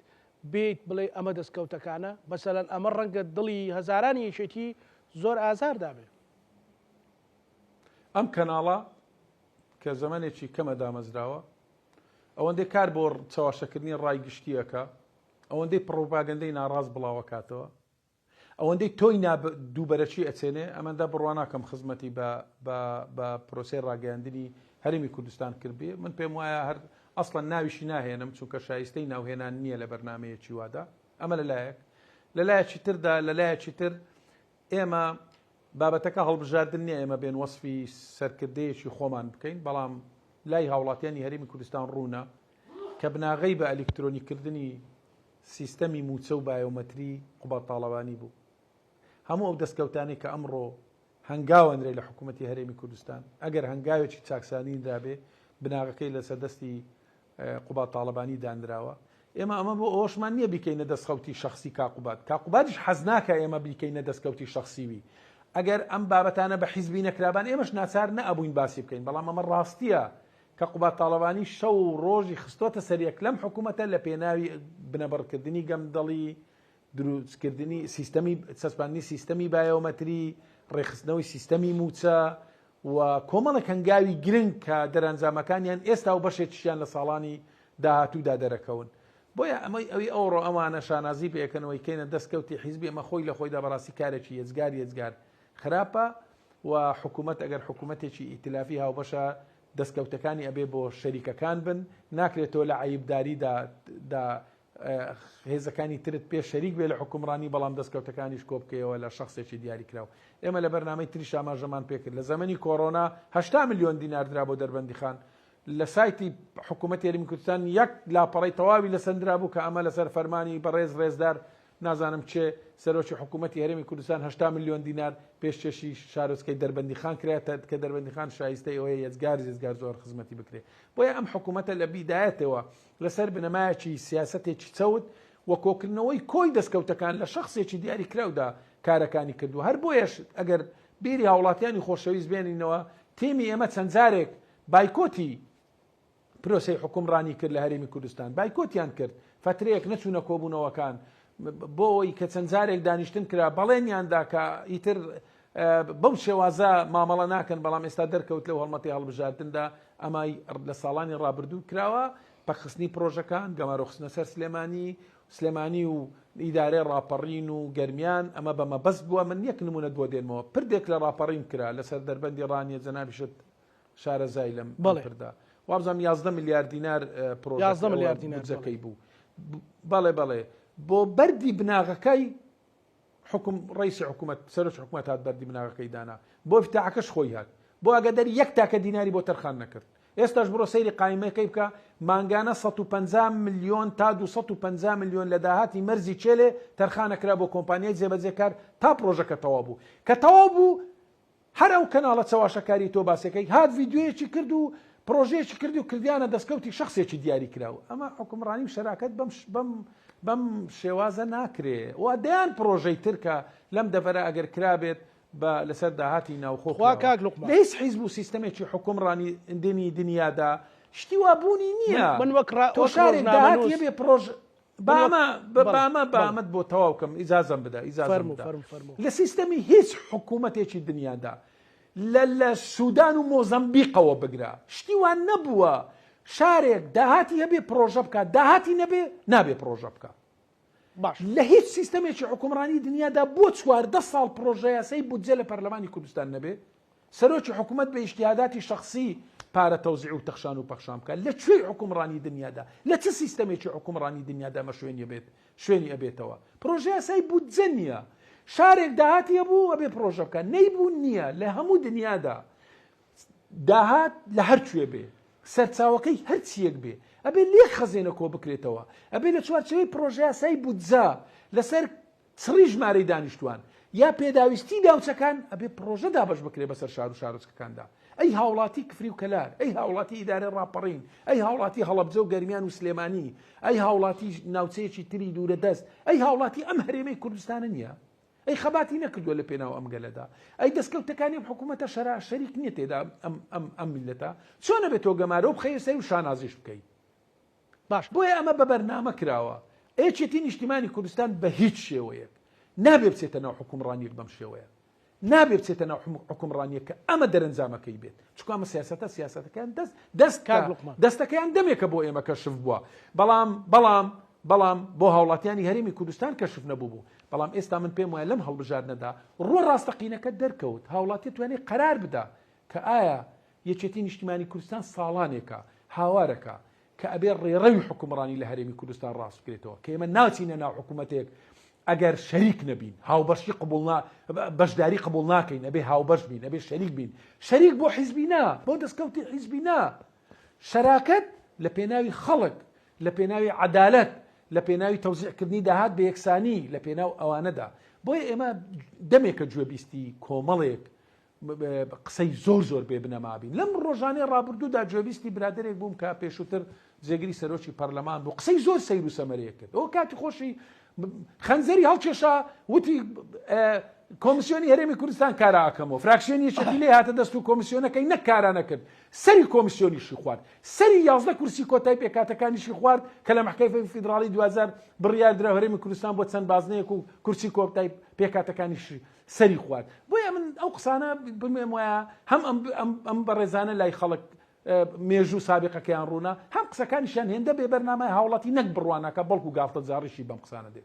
Speaker 1: بێت بڵێ ئەمە دەستکەوتەکانە مەسەلەن ئەمە ڕەنگە دڵی هەزارانی یەکێتی زۆر ئازار دابێت.
Speaker 2: ئەم کەناڵە کە زەمانێکی کەمە دامەزراوە ئەوەندەی کار بۆ چاواشەکردنی ڕای گشتیەکە، ئەوەندەی پڕۆپاگەندەی ناڕاست بڵاوەکاتەوە، ئەوەندەی تۆی دووبەرەچی ئەچێنێ. ئەمەدا بڕواناکەم خزمەتی بە پرۆسەی ڕاگەیاندنی هەرێمی کوردستان کردبێ. من پێم وایە هەر ئەسڵەن ناویشی ناهێنم چونکە شایستەی ناوهێنان نییە لە بەرنمەیەکی وادا ئەمە لەلایەکی تردا لەلایەکی تر ئێمە بابەتەکە هەڵبژاردن نییە ئێمە بێن وەسفی سەرکردەیەکی خۆمان بکەین بەڵام لای هاوڵاتیانی هەرێمی کوردستان ڕوونە کە بناغەی بە ئەلکترۆنیکردنی سیستەمی موچە و بایۆمەتری قوبەت تاڵەبانی بوو هەموو ئەو دەستکەوتانی کە ئەمڕۆ هەنگاوەندرێ لە حکوومەتی هەرێمی کوردستان ئەگەر هەنگاوێکی چاکسانی درابێ بناغەکەی لەسەر دەستی قوبەت تاڵەبانی دانراوە ئێمە ئەمە بۆ ئەوشمان نییە بیکەینە دەستخەوتی شخصی کاقوباتیش حەز ناکە ئێمە بیکەینە دەستکەوتی شخصیوی ئەگەر ئەم بابەتانە بە حیزبی نەکرابان ئێمەش ناچار نەبووین باسی بکەین بەڵام ئەمە ڕاستیە کە قوبەت تاڵەبانی شەو ڕۆژی خستۆتە سەریەک لەم حکوومەتە لە پێناوی بنەبڕکردنی گەمدەڵی دروستکردنی سیستەمی چەسپاندنی سیستەمی بایۆمەتری ڕێخستنەوەی سیستەمی موچە و کۆمەڵێک هەنگاوی گرنگ کە دەرەنجامەکانیان ئێستا و بەشێکیان لە ساڵانی داهاتوودا دەرەکەون بۆیە ئەمەی ئەوی ئەوڕۆ ئەمانە شانازی پێکەنەوەی کەینە دەستکەوتی حیزبی ئەمە خۆی لە خۆیدا بەڕاستی کارێکی یەجگار خراپە و حکوومەت ئەگەر حکوومەتێکی ئیتلافی هاوبەشە دەستکەوتەکانی ئەبێ بۆ شەریکەکان بن ناکرێتەوە لە عیبداریدا هێزەکانی ترت پێش شەریک بێ لە حکومڕانی بەڵام دەستکەوتەکانیش کۆ بکەیەوە لە شخصێکی دیاری کراوە ئێمە لە بەرنامەی تریش ئاماژەمان پێکرد لە زەمەنی کۆڕۆنا 80 میلیۆن دینار درا بۆ دەربەندیخان لە سایتی حکوومەتی هەرێمی کوردستان یەک لاپەڕەی تەواوی لەسەندرا بوو کە ئەمە لەسەر فەرمانی بەڕێز ڕێزدار نازانم چێ سەرۆکی حکوومەتی هەرێمی کوردستان 80 میلیۆن دینار پێشکەشی شارۆچکەی دەربەندیخان کرێتە کە دەربەندیخان شایستەی ئەوەیە یەجگار زۆر خزمەتی بکرێت بۆیە ئەم حکوومەتە لە بیدایەتەوە لەسەر بنەمایەکی سیاسەتێکی چەوت وە کۆکردنەوەی کۆی دەستکەوتەکان لە شخصێکی دیاری کراودا کارەکانی کردو هەر بۆیەش ئەگەر بیری هاوڵاتیانی خۆشەویست بێنینەوە تێمی ئێمە چەند جارێک بایکۆتی پرۆسەی حکومڕانی کرد لە هەرێمی کوردستان بایکۆتیان کرد فترەیەک نەچوونە کۆبوونەوەکان بۆ ئەوەی کە چەند جارێک دانیشتن کرا بەڵێنیاندا کە ئیتر بەم شێوازە مامەڵە ناکەن بەڵام ئێستا دەرکەوت لەو هەڵمەتی هەڵبژاردندا ئەمای لە ساڵانی ڕابردوو کراوە پەخستنی پرۆژەکان گەمارۆخستنە سەر سلێمانی و ئیدارەی ڕاپەڕین و گەرمیان ئەمە بەمە بەست بووە من یەک نمونە بۆ دێنمەوە پردێک لە ڕاپەڕین کرا لەسەر دەربەندی ڕانیە جەنابیشت شارەزای لەم پردا وابزانام 11 میلیارد دینار پرۆژەکەی بوو بەڵێ بۆ بەردی بناغەکەی ڕئیسی حکوومەت سەرۆکی حکوومەت هات بەردی بناغەکەی دانا بۆ افتتاحەکەش خۆی هات بۆ ئەگەدەری یەک تاکە دیناری بۆ تەرخان نەکرد ئێستاش بڕۆ سەیری قایمەکەی بکە مانگانە 150 میلیۆن تا 250 میلیۆن لە داهاتی مەرزی چێلێ تەرخانەکرا بۆ کۆمپانیای جێبەجێکار تا پرۆژەکە تەواو بوو کە تەواو بوو هەر ئەو کەناڵە چاواشەکاری تۆ باسەکەی هات ڤیدیۆیەکی کرد و پرۆژەیەکی کردی و کردیانە دەستکەوتی شخصێکی دیاری کراوە ئەمە حکومڕانی و شەراکەت بەم شێوازە ناکرێ و دەیان پرۆژەی ترکە لەم دەڤەرە ئەگەر کرابێت بە لەسەر داهاتی ناوخۆ
Speaker 1: لە
Speaker 2: هیچ حیزب و سیستەمێکی حکومڕانی ئەندێمی دنیادا شتی وابوونی نییە تۆ شارێک داهاتی بێ پرۆژ بامەت بۆ تەواوکەم ئیجازەم بدە لە سیستەمی هیچ حکوومەتێکی دنیادا لە سوودان و مۆزەمبیقەوە بگرا شتی وان نەبووە شارێک داهاتی هەبێ پرۆژە بکە داهاتی نەبێ نابێ پرۆژە بکە
Speaker 1: باش
Speaker 2: لە هیچ سیستەمێکی حکومڕانی دنیادا بۆ 14 ساڵ پرۆژە یاسای بودجێ لە پەرلەمانی کوردستان نەبێ سەرۆکی حکوومەت بە ئیشتیهاداتی شخصی پارە تەوزیع و تەخشان و پەخشان بکە لە کوێی حکومڕانی دنیادا لە چه سیستەمێکی حکومڕانی دنیادا مە شوێنی ئەبێتەوە پرۆژە یاسای بودجە نییە شارێک داهاتی هەبوو ئەبێ پرۆژە بکە نەیبوو نییە لە هەموو دنیادا داهات لە هەرکوێ بێ سەرچاوەکەی هەرچیەک بێ ئەبێ لێک خەزێنە کۆ بکرێتەوە ئەبێ لە چوارچەوەی پرۆژە یاسای بودجە لەسەر چڕی ژمارەی دانیشتوان یا پێداویستی داوچەکان ئەبێ پرۆژە دابەش بکرێ بەسەر شار و شارۆچکەکاندا ئەی هاوڵاتی کفری و کەلار ئەی هاوڵاتی ئیدارەی ڕاپەڕین ئەی هاوڵاتی هەڵەبجە و گەرمیان و سلێمانی ئەی هاوڵاتی ناوچەیەکی تری دوورە دەست ئەی هاوڵاتی ئەم هەرێمەی کوردستانە نییە ئەی خەباتی نەکردووە لە پێناو ئەم گەلەدا ئەی دەستکەوتەکانی حکوومەتە شەریک نییە تێدا ئەم میلەتە چۆنە بێت تۆ گەمارە و بخەیە سەر و شانازیش بکەیت
Speaker 1: باش
Speaker 2: بۆیە ئەمە بە بەرنامە کراوە ئەیەکێتی نیشتیمانی کوردستان بە هیچ شێوەیەک نابێ بچێتە ناو حکومڕانیەک بەم شێوەیە نابێ بچێتە ناو حکومڕانیەک کە ئەمە دەرەنجامەکەی بێت چونکە ئەمە سیاسەتەکان دەستەکەیان دەمێکە بۆ ئێمە کەشف بووە بەڵام بۆ هاوڵاتیانی هەرێمی کوردستان کەشف نەبوو بەڵام ئێستا من پێم وایە لەم هەڵبژاردنەدا ڕۆ ڕاستەقینەکە دەرکەوت هاوڵاتی توانێت قەرار بدا کە ئایا یەکێتی نیشتیمانی کوردستان ساڵانێکە هاوارەکە کە ئەبێ ڕێڕەوی حکومڕانی لە هەرێمی کوردستان ڕاست بکرێتەوە کە ئێمە ناچینە ناو حکوومەتێک ئەگەر شەریک نەبین هاوبەشی بەشداری قبول ناکەین ئەبێ هاوبەش بین ئەبێ شەریک بین شەریک بۆ حیزبی نا بۆ دەستکەوتی حیزبی نا شەراکەت لە پێناوی خەڵک لە پێناوی عەدالەت لە پێناوی تەوزیعکردنی داهات بە یەکسانی لە پێناو ئەوانەدا بۆیە ئێمە دەمێکە گوێبیستی کۆمەڵێک قسەی زۆر بێ بنەمابین لەم ڕۆژانەی ڕابردوودا گوێبیستی برادێک بووم کە پێشووتر جێگری سەرۆکی پەرلەمان بوو قسەی زۆر سەیر و سەمەرەیە کرد ئەو کاتی خۆشی خەنجەری هەڵکێشا وتی کۆمیسیۆنی هەرێمی کوردستان کاراکەمەوە فراکسیۆنی یەکێتی لێ هاتە دەست و کۆمیسیۆنەکەی نەک کارانە کرد سەری کۆمیسیۆنیشی خوارد سەری 11 کورسی کۆتای پێکاتەکانیشی خوارد کە لە محکەمەی فیدراڵی 2000 بڕیار درا هەرێمی کوردستان بۆ چەند بازنەیەک و کورسی کۆتای پێکاتەکانیشی سەری خوارد بۆیە من ئەو قسانە بمێم وایە هەم ئەم بەڕێزانە لای خەڵک مێژوو سابقەکەیان ڕوونا هەم قسەکانیشیان هێندە بێ بەرنامەی هاوڵاتی نەک بڕوانەکە بەڵکو گاڵتە جاڕیشی بەم قسانە دێ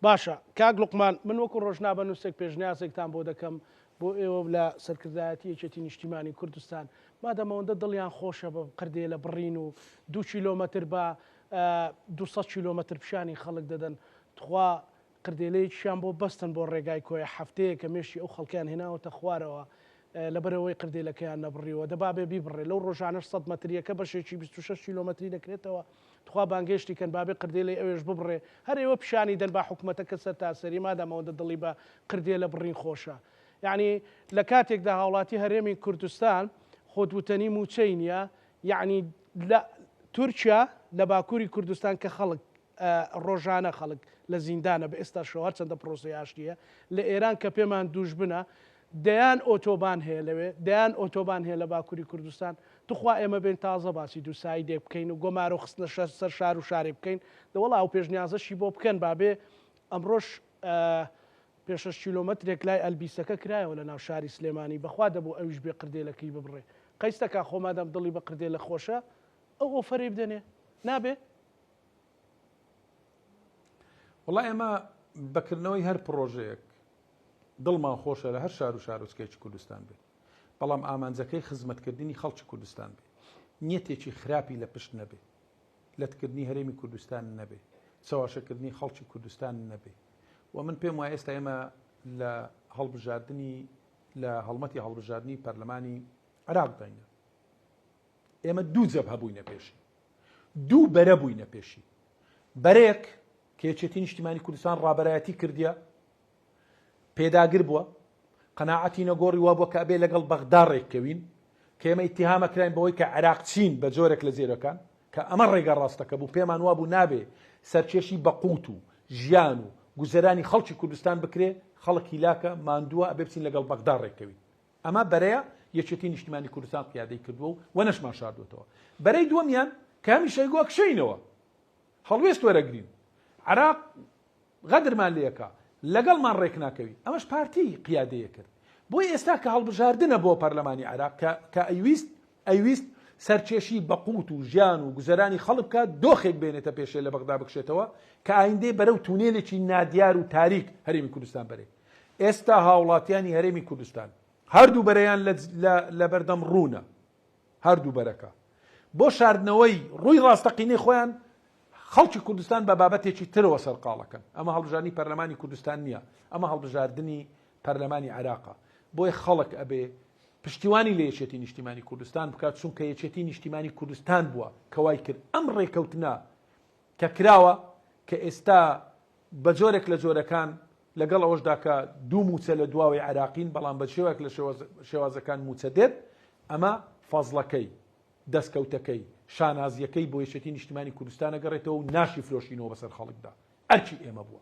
Speaker 1: باشە کاک لوقمان من وەکو ڕۆژنامە نووسێک پێشنیازێکتان بۆ دەکەم بۆ ئێوە لە سەرکردایەتی یەکێتی نیشتیمانی کوردستان مادەمەوەندە دڵیان خۆشە بە قردێ لە بڕین و 2 کیلۆمەتر بە 200 کیلۆمەتر پیشانی خەڵک دەدەن تخوا قردێلەیەکیان بۆ بەستن بۆ ڕێگای کۆیە هەفتەیە کە مێشی ئەو خەڵکیان هێناوەتە خوارەوە لەبەرەوەی قردێلەکەیان نەبڕیەوە دەبابێ بیبڕێ لەو ڕۆژانەش 100 مەتریەکە بەشێکی 26 کیلۆمەتری دەکرێتەوە تخوا بانگێشتی کەن بابێ قردێلەی ئەوێش ببڕێ هەر ئێوە پیشانی دەن با حکوومەتەکە سەر تاسەری مادەمەوەندە دڵی بە قردێلە بڕین خۆشە یعنی لە کاتێکدا هاوڵاتی هەرێمی کوردستان خۆتوتەنی موچەی نیە یعنی لە تورکیا لە باکووری کوردستان کە خەڵک ڕۆژانە خەڵک لە زیندانە بە ئێستا شەوار چەندە پرۆسی ئاشتیە لە ئێران کە پێمان دووش بنە دەیان ئۆتۆبان هەیە لەوێ دەیان ئۆتۆبان هەیە لە باکووری کوردستان توخوا ئێمە بێن تازە باسی دووسایی دێک بکەین و گۆمارە و خستنە سەر شار و شارێ بکەین دەوەڵا و پێشنیازەشی بۆ بکەن بابێ ئەمڕۆژ پێ 6 کیلۆمەترێک لای ئەلبیسەکە کرایەوە لە ناو شاری سلێمانی بەخوا دەبوو ئەویش بێ قردێلەکەی ببڕێ قەیستەکە خۆمادەم دڵی بە قردێلە خۆشە ئەو ئۆفەرێ بدەنێ نابێ
Speaker 2: وڵای ئێمە بەکردنەوەی هەر پرۆژەیەک دڵمان خۆشە لە هەر شار و شارۆچکێکی کوردستان بێت بەڵام ئامانجەکەی خزمەتکردنی خەڵکی کوردستان بێت نیەتێکی خراپی لە پشت نەبێ لەتکردنی هەرێمی کوردستان نەبێ چاواشەکردنی خەڵکی کوردستان نەبێ و من پێم وایە ئێستا ئێمە لە هەڵبژاردننی لە هەڵمەتی هەڵبژاردننی پەرلەمانی عێراق داینە ئێمە دوو جەب هەبووینە پێشی دوو بەرە بووینە پێشی بەرێک کە یەکێتی نیشتیمانی کوردستان ڕابەرایەتی کردیە پێداگر بووە قەناعەتی نەگۆڕی وا بووە کە ئەبێ لەگەڵ بەغدا ڕێککەوین کە ئێمە ئیتیهامەکراین بەوەی کە عێراق چین بە جۆرێک لە زێرەکان کە ئەمە ڕێگە ڕاستەکە بوو پێمان وا بوو نابێ سەرکێشی بەقوت و ژیان و گوزەرانی خەڵکی کوردستان بکرێ خەڵکی لاکە ماندووە ئەبێ بچین لەگەڵ بەغدا ڕێککەوین ئەمە بەرەیە یەکێتی نیشتیمانی کوردستان قیادەی کردووە و وەنەشمان شاردوێتەوە بەرەی دووەمیان کە هەمیشەی گووە کشەینەوە هەڵوێست وەرەگرین عێراق غەدرمان لێەکە لەگەڵمان ڕێک ناکەوی ئەمەش پارتی قیادەیە کرد بۆی ئێستا کە هەڵبژاردنە بۆ پەرلەمانی عێراق کە ئەیویست سەرکێشی بەقوت و ژیان و گوزەرانی خەڵک بکات دۆخێک بێنێتە پێشێ لە بەغدا بکشێتەوە کە ئایندەی بەرەو تونێلێکی نادیار و تاریک هەرێمی کوردستان بەرێ ئێستا هاوڵاتیانی هەرێمی کوردستان هەردوو بەرەیان لە بەردەم ڕوونە هەردوو بەرەکە بۆ شاردنەوەی ڕووی ڕاستەقینەی خۆیان خەڵکی کوردستان بە بابەتێکی ترەوە سەرقاڵەکەن ئەمە هەڵبژاردننی پەرلەمانی کوردستان نییە ئەمە هەڵبژاردننی پەرلەمانی عێراقە بۆی خەڵک ئەبێ پشتیوانی لە یەکێتی نیشتیمانی کوردستان بکات چونکە یەکێتی نیشتیمانی کوردستان بووە کەوای کرد ئەم ڕێکەوتنە کە کراوە کە ئێستا بە جۆرێک لە جۆرەکان لەگەڵ ئەوەشدا کە دوو موچە لە دواوەی عێراقین بەڵام بە شێوەیەک لە شێوازەکان موچە دێت ئەمە فەزڵەکەی دەستکەوتەکەی شانازیەکەی بۆ یەکێتی نیشتیمانی کوردستانە گەڕێتەوە و ناشی فرۆشینەوە بەسەر خەڵکدا ئەرچی ئێمە بووە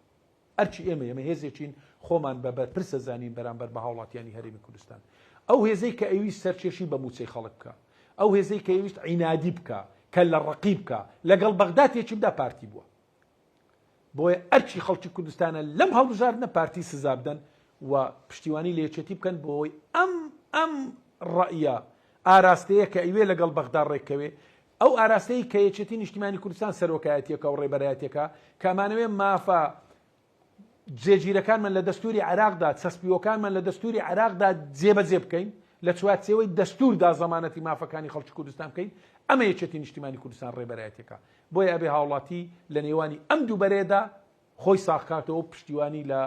Speaker 2: ئەرچی ئێمە هێزێکین خۆمان بە بەرپرسە زانین بەرامبەر بە هاوڵاتیانی هەرێمی کوردستان ئەو هێزەی کە ئەویست سەرکێشی بە موچەی خەڵک بکە ئەو هێزەی کە ئەویست عینادی بکە کە لە ڕقی بکە لەگەڵ بەغدا تێکی بدا پارتی بووە بۆیە ئەرچی خەڵکی کوردستانە لەم هەڵبژاردنە پارتی سزا بدەن و پشتیوانی لە یەکێتی بکەن بۆی ئەم ڕەئیە ئاراستەیە کە ئەوێ لەگەڵ بەغدا ڕێککەوێ ئەو ئاراستەی کە یەکێتی نیشتیمانی کوردستان سەرۆکایەتیەکە و ڕێبەرایەتەکە کامانەوێ مافە جێگیرەکانمان لە دەستوری عێراقدا چەسپیۆکانمان لە دەستوری عێراقدا جێبەجێ بکەین لە چوارچێوەی دەستوردا زەمانەتی مافەکانی خەڵکی کوردستان بکەین ئەمە یەکێتی نیشتیمانی کوردستان ڕێبەرایەتێکە بۆیە ئەبێ هاوڵاتی لە نێوانی ئەم دوو بەرێدا خۆی ساخکاتەوە پشتیوانی لە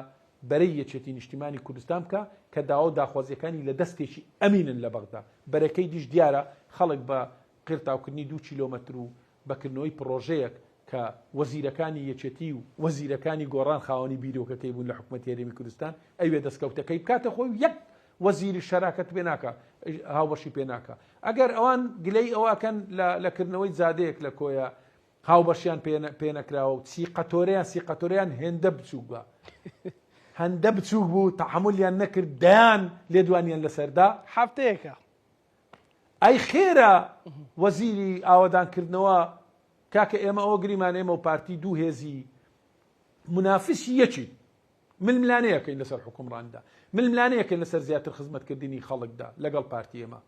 Speaker 2: بەرەی یەکێتی نیشتیمانی کوردستان بکە کە داوا و داخوازیەکانی لە دەستێکی ئەمینن لە بەغدا بەرەکەی دیش دیارە خەڵک بە قرتاوکردنی 2 کیلۆمەتر و بەکردنەوەی پرۆژەیەک کە وەزیرەکانی یەکێتی و وەزیرەکانی گۆڕان خاوەنی بیرۆکەکەی بوون لە حکوومەتی هەرێمی کوردستان ئەوێ دەستکەوتەکەی بکاتە خۆی یەک وەزیری شەراکەت پێ ناکە هاوبەشی پێ ناکە ئەگەر ئەوان گلەی ئەوەکەن لەکردنەوەی زادەیەک لە کۆیە هاوبەشیان پێ نەکراوە و سیقەتۆریان هێندە بچووک بە هەندە بچووک بوو تەحملیان نەکرد دەیان لێدوانیان لەسەردا
Speaker 1: هەفتەیەکە
Speaker 2: ئەی خێرە وەزیری ئاوەدانکردنەوە کاکە ئێمە ئەوە گریمان ئێمە و پارتی دوو هێزی منافسی یەکی ململانەیەکەین لەسەر حکومڕاندا ململانەیەکەین لەسەر زیاتر خزمەتکردنی خەڵکدا لەگەڵ پارتی ئێمە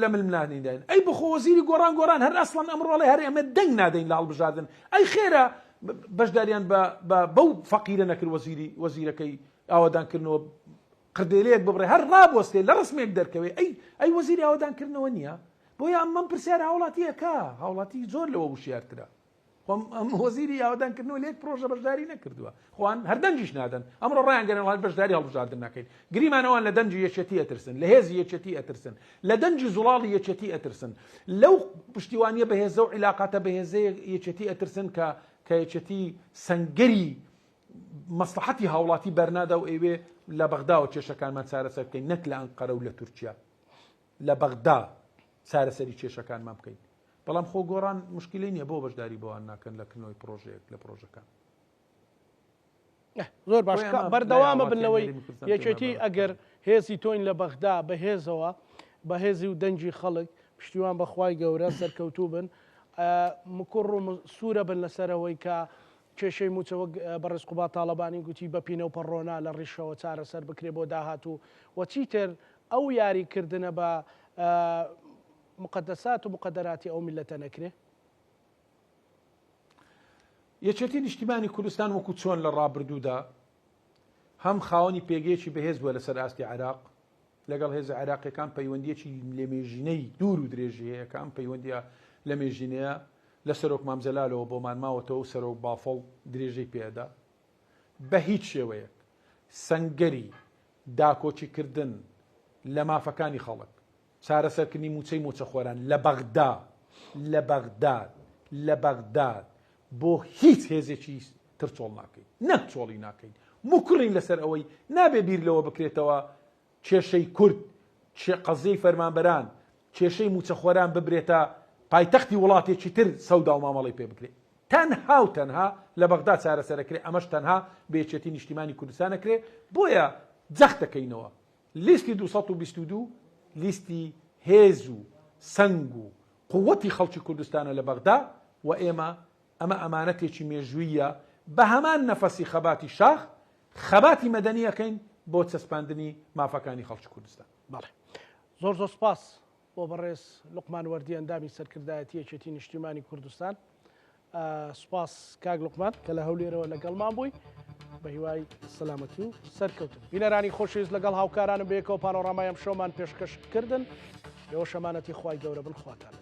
Speaker 2: لە ململانی داین ئەی بخۆ وەزیری گۆڕان هەر ئەسڵان ئەمڕۆڵێ هەر ئێمە دەنگ نادەین لە هەڵبژاردن ئەی خێرە بەشداریان بەو فەقیرە نەکرد وەزیرەکەی ئاوەدانکردنەوە قردێلەیەک ببڕێ هەر ڕابوەستێ لە ڕسمێک دەرکەوێ ئەی وەزیری ئاوەدانکردنەوە نییە بۆیە ئەمەم پرسیار هاوڵاتیەکە هاوڵاتی زۆر لەوە وشیارترە ئەم وەزیری ئاوەدانکردنەوە لێک پرۆژە بەشداری نەکردووە خۆیان هەر دەنجیش نادەن ئەمڕۆ ڕایان گەنەوە بەشداری هەڵبژاردن ناکەین گریمانەوەن لە دەنجی یەکێتی ئەترسن لە هێزی یەکێتی ئەترسن لە دەنجی زوڵاڵی یەکێتی ئەترسن لەو پشتیوانیە بەهێزە و عیلاقاتە بەهێزەیە یەکێتی ئەترسن کە یەکێتی سەنگەری مەسلحەتی هاوڵاتی بەرنادا و ئێوێ لە بەغداوە کێشەکانمان چارەسەر بکەین نەک لە ئەنقەرە و لە تورکیا لە بەغدا چارەسەری کێشەکانمان بکەین بەڵام خۆ گۆڕان مشکلی نییە بۆ بەشداری بۆوان ناکەن لە کردنەوەی پرۆژەیەک لە پرۆژەکان
Speaker 1: زۆر باش بەردەوامە بنەوەی یەکێتی ئەگەر هێزی تۆین لە بەغدا بەهێزەوە بەهێزی و دەنجی خەڵک پشتیوان بەخوای گەورە سەرکەوتوو بن مکوڕ و سوورە بن لەسەرەوەی کە کێشەی موچەوە بەڕێز قوبات تاڵەبانی گوتی بە پینە و پەڕۆنا لە ڕیشەوە چارەسەر بکرێ بۆ داهاتوو و چیتر ئەو یاریکردنە بە مقدسات و مقدراتی ئەو میلەتە نەکرێ
Speaker 2: یەکێتی نیشتیمانی کوردستان وەکو چۆن لە ڕابردوودا هەم خاوەنی پێگەیەکی بەهێز بووە لەسەر ئاستی عێراق لەگەڵ هێز عێراقیەکان پەیوەندیەکی لە مێژینەی دوور و درێژەیەکان پەیوەندیە لە مێژینەیە لە سەرۆک مامزەلالەوە بۆمان ماوەتەوە سەرۆک بافڵ درێژەی پێدا بە هیچ شێوەیەک سەنگەری داکۆچیکردن لە مافەکانی خەڵک چارەسەرکردنی موچەی مۆچەخۆران لە بەغداد بۆ هیچ هێزێکی تر چۆڵ ناکەین نەک چۆڵی ناکەین مکڕین لەسەر ئەوەی نابێ بیر لەوە بکرێتەوە کێشەی کورد قەزەی فەرمانبەران کێشەی موچەخۆران ببرێتە پایتەختی وڵاتێکی تر سەودا و مامەڵی پێ بکرێت تەنها و تەنها لە بەغدا چارەسەرەکرێ ئەمەش تەنها بێچێتی نیشتیمانی کوردستانەکرێ بۆیە جەخت دەکەینەوە لیستی 222 لیستی هێز و سنگ و قووەتی خەڵکی کوردستانە لە بەغدا و ئێمە ئەمە ئەمانەتێکی مێژوویە بە هەمان نەفەسی خەباتی شاخ خەباتی مەدەنیەکەین بۆ چەسپاندنی مافەکانی خەڵکی کوردستان
Speaker 1: بەڵێ زۆر سپاس بۆ بەڕێز لوقمان وەردی ئەندامی سەرکردایەتی یەکێتی نیشتیمانی کوردستان سپاس کاک لوقمان کە لە هەولێرەوە لەگەڵمان بووی بە هیوای سەلامەتی و سەرکەوتن بینەرانی خۆشەویست لەگەڵ هاوکارانم بەیەکەوە پانۆڕامای ئەم شۆمان پێشکەش کردن لەوە شەمانەتی خوای گەورە بن خواتان